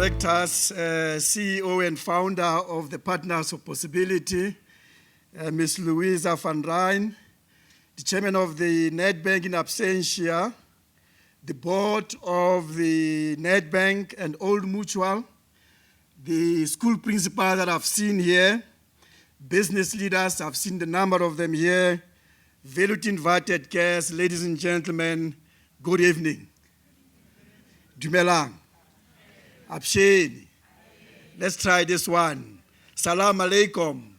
Directors, CEO and founder of the Partners of Possibility, Ms. Louisa van Rijn, the Chairman of the Nedbank in absentia, the Board of the Nedbank and Old Mutual, the school principals that I've seen here, business leaders, I've seen the number of them here, valued invited guests, ladies and gentlemen, good evening. Dumelang. Absheni. Let's try this one. Salam alaikum.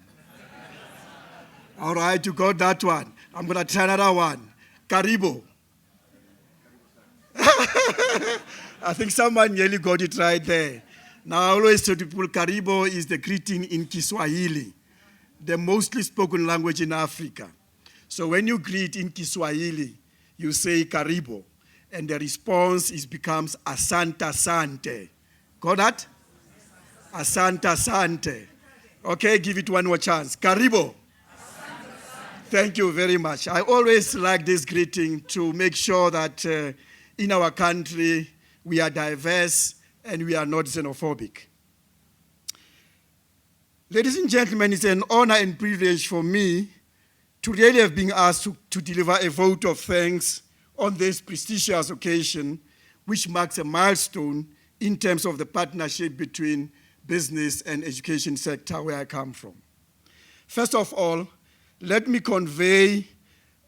All right, you got that one. I'm going to try another one. Karibo. I think someone nearly got it right there. Now, I always tell people Karibo is the greeting in Kiswahili, the mostly spoken language in Africa. So when you greet in Kiswahili, you say Karibo, and the response becomes Asante Sante. Got that? Asante Sante. Okay, give it one more chance. Karibo. Thank you very much. I always like this greeting to make sure that in our country we are diverse and we are not xenophobic. Ladies and gentlemen, it's an honor and privilege for me to really have been asked to deliver a vote of thanks on this prestigious occasion, which marks a milestone in terms of the partnership between business and education sector where I come from. First of all, let me convey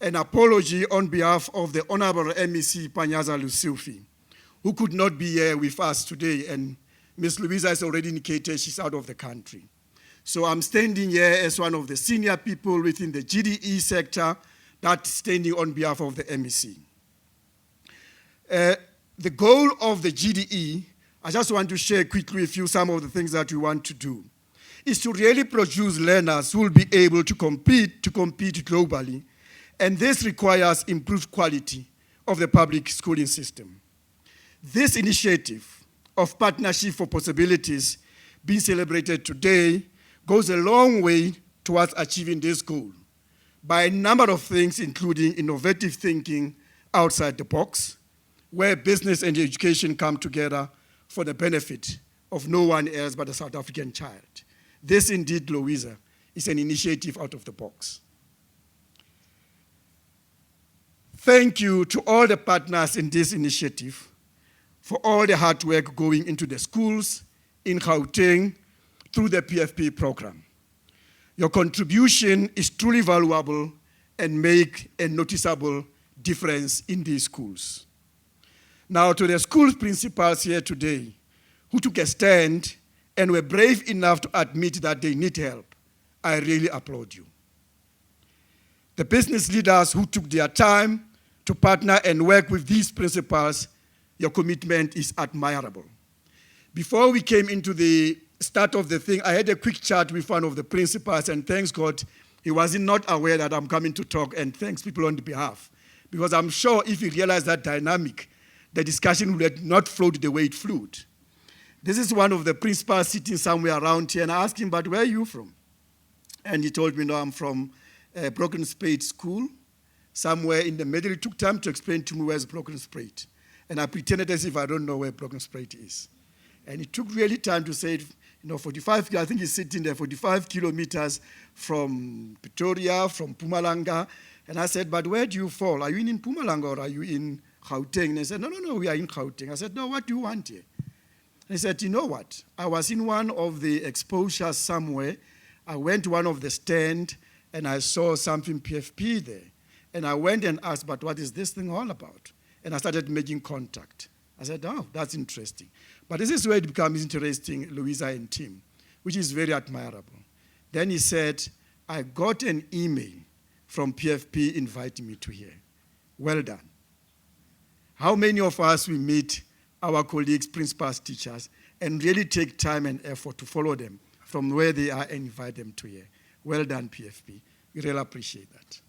an apology on behalf of the Honorable MEC Panyaza Lusufi, who could not be here with us today, and Ms. Louisa has already indicated she's out of the country. So I'm standing here as one of the senior people within the GDE sector that's standing on behalf of the MEC. The goal of the GDE, I just want to share quickly with you some of the things that we want to do, is to really produce learners who will be able to compete globally, and this requires improved quality of the public schooling system. This initiative of Partnership for Possibilities being celebrated today goes a long way towards achieving this goal by a number of things, including innovative thinking outside the box, where business and education come together for the benefit of no one else but the South African child. This indeed, Louisa, is an initiative out of the box. Thank you to all the partners in this initiative for all the hard work going into the schools in Gauteng through the PFP program. Your contribution is truly valuable and make a noticeable difference in these schools. Now, to the school principals here today who took a stand and were brave enough to admit that they need help, I really applaud you. The business leaders who took their time to partner and work with these principals, your commitment is admirable. Before we came into the start of the thing, I had a quick chat with one of the principals, and thanks God, he was not aware that I'm coming to talk, and thanks people on the behalf. Because I'm sure if he realized that dynamic, the discussion would have not flowed the way it flowed. This is one of the principals sitting somewhere around here, and I asked him, but where are you from? And he told me, no, I'm from Broken Spade School, somewhere in the middle. It took time to explain to me where's Broken Spade. And I pretended as if I don't know where Broken Spade is. And it took really time to say, 45, I think he's sitting there, 45 kilometers from Pretoria, from Mpumalanga. And I said, but where do you fall? Are you in Mpumalanga or are you in Gauteng? And they said, no, we are in Gauteng. I said, no, what do you want here? And he said, you know what? I was in one of the exposures somewhere. I went to one of the stands and I saw something PFP there. And I went and asked, but what is this thing all about? And I started making contact. I said, oh, that's interesting. But this is where it becomes interesting, Louisa and team, which is very admirable. Then he said, I got an email from PFP inviting me to here. Well done. How many of us will meet our colleagues, principals, teachers, and really take time and effort to follow them from where they are and invite them to here? Well done, PFP. We really appreciate that.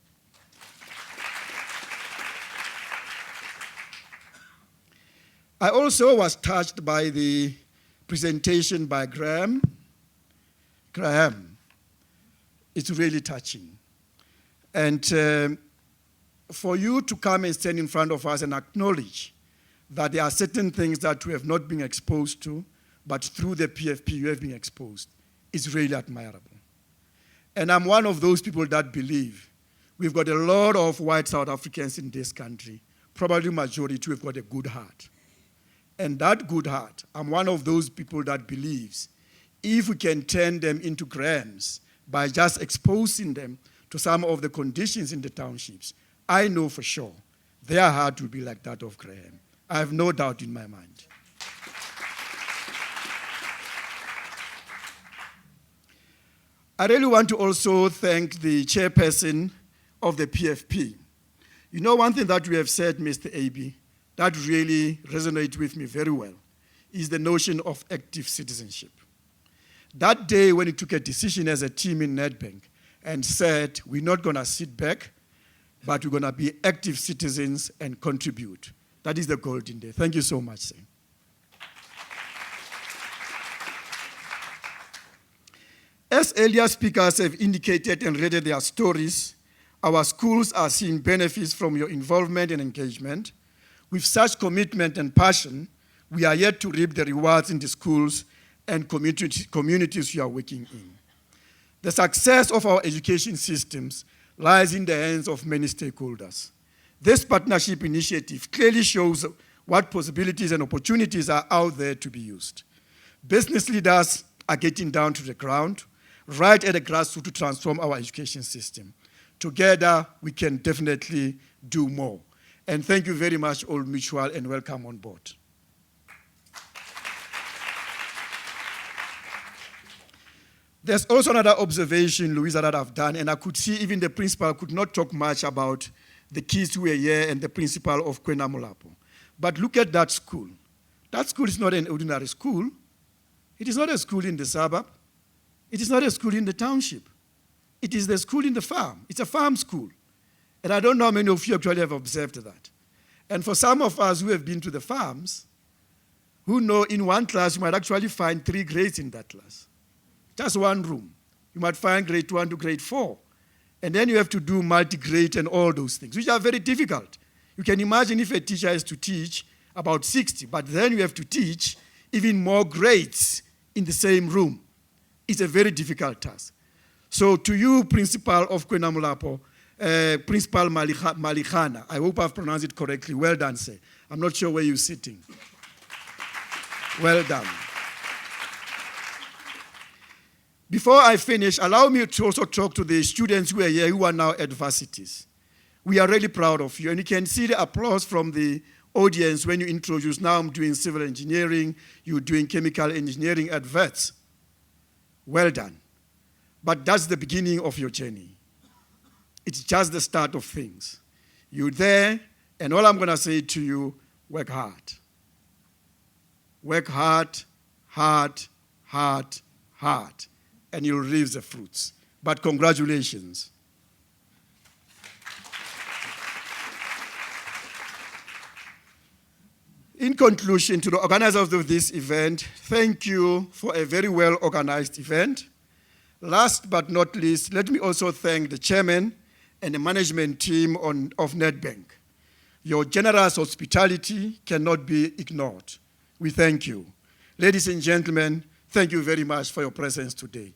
I also was touched by the presentation by Graham. It's really touching. And for you to come and stand in front of us and acknowledge that there are certain things that we have not been exposed to, but through the PFP you have been exposed is really admirable. And I'm one of those people that believe we've got a lot of white South Africans in this country, probably majority who have got a good heart. And that good heart, I'm one of those people that believes if we can turn them into Grahams by just exposing them to some of the conditions in the townships, I know for sure their heart will be like that of Graham. I have no doubt in my mind. I really want to also thank the chairperson of the PFP. You know, one thing that we have said, Mr. AB, that really resonates with me very well, is the notion of active citizenship. That day when we took a decision as a team in Nedbank and said, we're not going to sit back, but we're going to be active citizens and contribute. That is the golden day. Thank you so much, sir. As earlier speakers have indicated and read their stories, our schools are seeing benefits from your involvement and engagement. With such commitment and passion, we are yet to reap the rewards in the schools and communities you are working in. The success of our education systems lies in the hands of many stakeholders. This partnership initiative clearly shows what possibilities and opportunities are out there to be used. Business leaders are getting down to the ground, right at the grassroots to transform our education system. Together, we can definitely do more. And thank you very much, Old Mutual, and welcome on board. There's also another observation, Louisa, that I've done, and I could see even the principal could not talk much about the kids who were here and the principal of Kwenamulapo. But look at that school. That school is not an ordinary school. It is not a school in the suburb. It is not a school in the township. It is the school in the farm. It's a farm school. And I don't know how many of you actually have observed that. And for some of us who have been to the farms, who know in one class you might actually find 3 grades in that class. Just one room. You might find grade 1 to grade 4. And then you have to do multi-grade and all those things, which are very difficult. You can imagine if a teacher has to teach about 60, but then you have to teach even more grades in the same room. It's a very difficult task. So to you, Principal of Kwenamulapo, Principal Malikhana, I hope I've pronounced it correctly. Well done, sir. I'm not sure where you're sitting. Well done. Before I finish, allow me to also talk to the students who are here who are now at varsities. We are really proud of you, and you can see the applause from the audience when you introduce, now I'm doing civil engineering, you're doing chemical engineering at VETS. Well done. But that's the beginning of your journey. It's just the start of things. You're there, and all I'm going to say to you, work hard. Work hard, hard, hard, hard, and you'll reap the fruits. But congratulations. In conclusion, to the organizers of this event, thank you for a very well-organized event. Last but not least, let me also thank the chairman and the management team of Nedbank. Your generous hospitality cannot be ignored. We thank you. Ladies and gentlemen, thank you very much for your presence today.